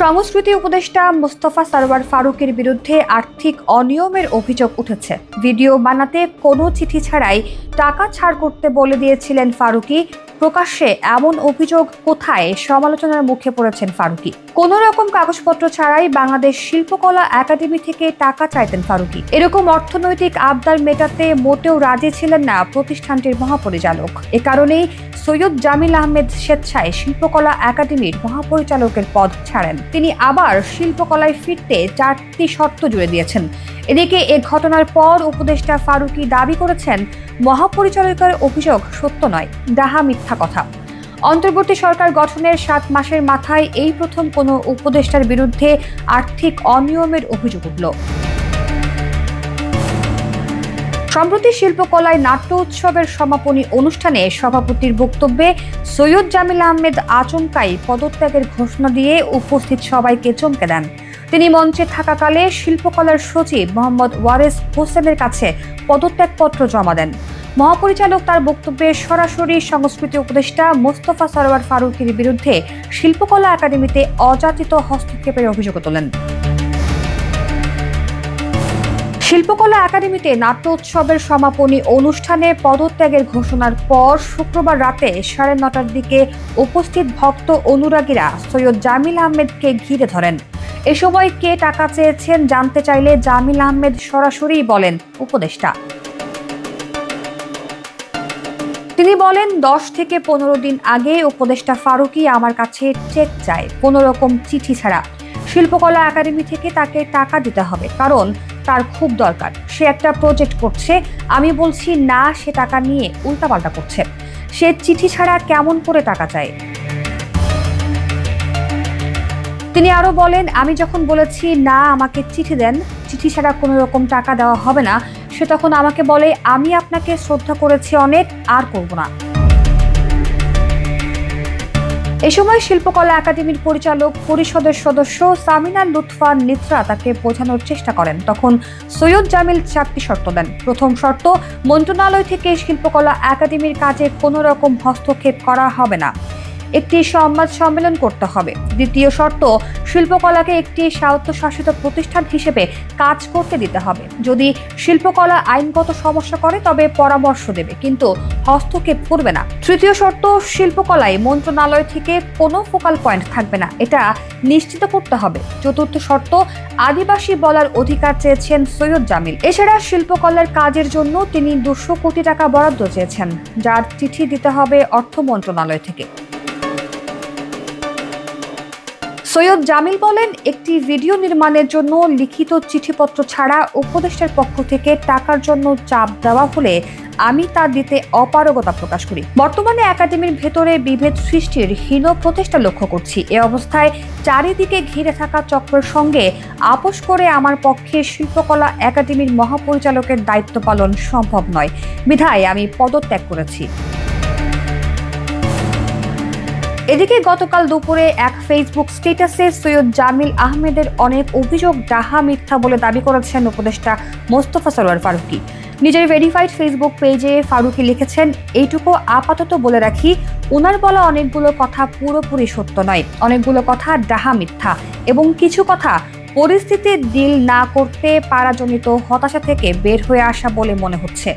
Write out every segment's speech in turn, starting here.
সংস্কৃতি উপদেষ্টা মোস্তফা সরওয়ার ফারুকের বিরুদ্ধে আর্থিক অনিয়মের অভিযোগ উঠেছে। ভিডিও বানাতে কোনো চিঠি ছাড়াই টাকা ছাড় করতে বলে দিয়েছিলেন ফারুকী। প্রকাশ্যে এমন অভিযোগ কোথায়? সমালোচনার মুখে পড়েছেন ফারুকী। কোনো রকম কাগজপত্র ছাড়াই বাংলাদেশ শিল্পকলা একাডেমি থেকে টাকা চাইতেন ফারুকী। এরকম অর্থনৈতিক আবদার মেটাতে মোটেও রাজি ছিলেন না প্রতিষ্ঠানটির মহাপরিচালক। এ কারণেই সৈয়দ জামিল আহমেদ স্বেচ্ছায় শিল্পকলা একাডেমির মহাপরিচালকের পদ ছাড়েন। তিনি আবার শিল্পকলায় ফিরতে 4টি শর্ত জুড়ে দিয়েছেন। এদিকে এ ঘটনার পর উপদেষ্টা ফারুকী দাবি করেছেন, মহাপরিচালকের অভিযোগ সত্য নয়, ডাহা মিথ্যা কথা। অন্তর্বর্তী সরকার গঠনের 7 মাসের মাথায় এই প্রথম কোনো উপদেষ্টার বিরুদ্ধে আর্থিক অনিয়মের অভিযোগ উঠল। সম্প্রতি শিল্পকলায় নাট্য উৎসবের সমাপনী অনুষ্ঠানে সভাপতির বক্তব্যে সৈয়দ জামিল আহমেদ আচমকাই পদত্যাগের ঘোষণা দিয়ে উপস্থিত সবাইকে চমকে দেন। তিনি মঞ্চে থাকাকালে শিল্পকলার সচিব মোহাম্মদ ওয়ারেস হোসেনের কাছে পদত্যাগপত্র জমা দেন। মহাপরিচালক তার বক্তব্যে সরাসরি সংস্কৃতি উপদেষ্টা মোস্তফা সরওয়ার ফারুকীর বিরুদ্ধে শিল্পকলা একাডেমিতে অযাচিত হস্তক্ষেপের অভিযোগ তোলেন। শিল্পকলা একাডেমিতে নাট্য উৎসবের সমাপনী অনুষ্ঠানে পদত্যাগের ঘোষণার পর শুক্রবার রাতে 9:30টার দিকে উপস্থিত ভক্ত অনুরাগীরা সৈয়দ জামিল আহমেদকে ঘিরে ধরেন। এ সময় কে টাকা চেয়েছেন জানতে চাইলে জামিল আহমেদ সরাসরি বলেন, উপদেষ্টা। তিনি বলেন, 10 থেকে 15 দিন আগে উপদেষ্টা ফারুকী আমার কাছে চেক চায়, কোনো রকম চিঠি ছাড়া। শিল্পকলা একাডেমি থেকে তাকে টাকা দিতে হবে, কারণ তার খুব দরকার। সে একটা প্রজেক্ট করছে। আমি বলছি না, সে টাকা নিয়ে উল্টাপাল্টা করছে। সে চিঠি ছাড়া কেমন করে টাকা চায়? তিনি আরো বলেন, আমি যখন বলেছি না, আমাকে চিঠি দেন, চিঠি ছাড়া কোনো রকম টাকা দেওয়া হবে না, সে তখন আমাকে বলে, আমি আপনাকে শ্রদ্ধা করেছি অনেক, আর করব না। এ সময় শিল্পকলা একাডেমির পরিচালক পরিষদের সদস্য সামিনা লুৎফা নিত্রা তাকে বোঝানোর চেষ্টা করেন। তখন সৈয়দ জামিল 4টি শর্ত দেন। প্রথম শর্ত, মন্ত্রণালয় থেকে শিল্পকলা একাডেমির কাজে কোনো রকম হস্তক্ষেপ করা হবে না, একটি সংবাদ সম্মেলন করতে হবে। দ্বিতীয় শর্ত, শিল্পকলাকে একটি স্বায়ত্তশাসিত প্রতিষ্ঠান হিসেবে কাজ করতে দিতে হবে। যদি শিল্পকলা আইনগত সমস্যা করে তবে পরামর্শ দেবে, কিন্তু হস্তক্ষেপ করবে না। তৃতীয় শর্ত, শিল্পকলায় মন্ত্রণালয় থেকে কোনো ফোকাল পয়েন্ট থাকবে না, এটা নিশ্চিত করতে হবে। চতুর্থ শর্ত, আদিবাসী বলার অধিকার চেয়েছেন সৈয়দ জামিল। এছাড়া শিল্পকলার কাজের জন্য তিনি 200 কোটি টাকা বরাদ্দ চেয়েছেন, যার চিঠি দিতে হবে অর্থ মন্ত্রণালয় থেকে। সৈয়দ জামিল বলেন, একটি ভিডিও নির্মাণের জন্য লিখিত চিঠিপত্র ছাড়া উপদেষ্টার পক্ষ থেকে টাকার জন্য চাপ দেওয়া হলে আমি তা দিতে অপারগতা প্রকাশ করি। বর্তমানে একাডেমির ভেতরে বিভেদ সৃষ্টির হীন প্রচেষ্টা লক্ষ্য করছি। এ অবস্থায় চারিদিকে ঘিরে থাকা চক্রের সঙ্গে আপোষ করে আমার পক্ষে শিল্পকলা একাডেমির মহাপরিচালকের দায়িত্ব পালন সম্ভব নয়, বিধায় আমি পদত্যাগ করেছি। এদিকে গতকাল দুপুরে এক ফেসবুক স্ট্যাটাসে সৈয়দ জামিল আহমেদের অনেক অভিযোগ ডাহা মিথ্যা বলে দাবি করেছেন উপদেষ্টা মোস্তফা সরওয়ার ফারুকী। নিজের ভেরিফাইড ফেসবুক পেজে ফারুকী লিখেছেন, এইটুকু আপাতত বলে রাখি, ওনার বলা অনেকগুলো কথা পুরোপুরি সত্য নয়, অনেকগুলো কথা ডাহা মিথ্যা, এবং কিছু কথা পরিস্থিতি ডিল না করতে পারাজনিত হতাশা থেকে বের হয়ে আসা বলে মনে হচ্ছে।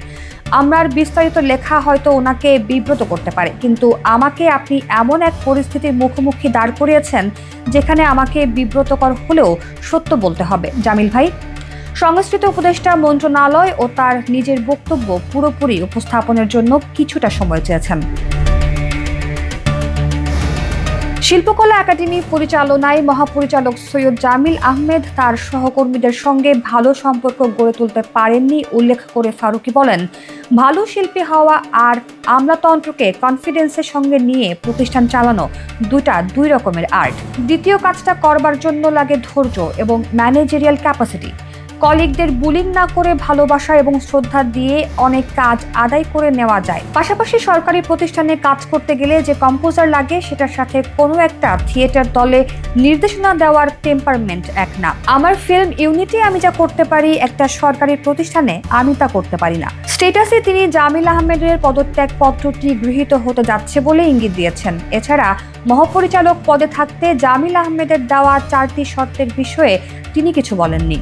আমার বিস্তারিত লেখা হয়তো ওনাকে বিব্রত করতে পারে, কিন্তু আমাকে আপনি এমন এক পরিস্থিতির মুখোমুখি দাঁড় করিয়েছেন যেখানে আমাকে বিব্রতকর হলেও সত্য বলতে হবে। জামিল ভাই, সংস্কৃতি উপদেষ্টা মন্ত্রণালয় ও তার নিজের বক্তব্য পুরোপুরি উপস্থাপনের জন্য কিছুটা সময় চেয়েছেন। শিল্পকলা একাডেমি পরিচালনায় মহাপরিচালক সৈয়দ জামিল আহমেদ তার সহকর্মীদের সঙ্গে ভালো সম্পর্ক গড়ে তুলতে পারেননি উল্লেখ করে ফারুকী বলেন, ভালো শিল্পী হওয়া আর আমলাতন্ত্রকে কনফিডেন্সের সঙ্গে নিয়ে প্রতিষ্ঠান চালানো দুই রকমের আর্ট। দ্বিতীয় কাজটা করবার জন্য লাগে ধৈর্য এবং ম্যানেজারিয়াল ক্যাপাসিটি। কলিগদের বুলিং না করে ভালোবাসা এবং শ্রদ্ধা দিয়ে অনেক কাজ আদায় করে নেওয়া যায়। পাশাপাশি সরকারি প্রতিষ্ঠানে কাজ করতে গেলে যে কম্পোজার লাগে সেটার সাথে কোনো একটা থিয়েটার দলে নির্দেশনা দেওয়ার টেম্পারমেন্ট এক না। আমার ফিল্ম ইউনিটে আমি যা করতে পারি একটা সরকারি প্রতিষ্ঠানে আমি তা করতে পারি না। স্ট্যাটাসে তিনি জামিল আহমেদের পদত্যাগ পত্রটি গৃহীত হতে যাচ্ছে বলে ইঙ্গিত দিয়েছেন। এছাড়া মহাপরিচালক পদে থাকতে জামিল আহমেদের দেওয়া 4টি শর্তের বিষয়ে তিনি কিছু বলেননি।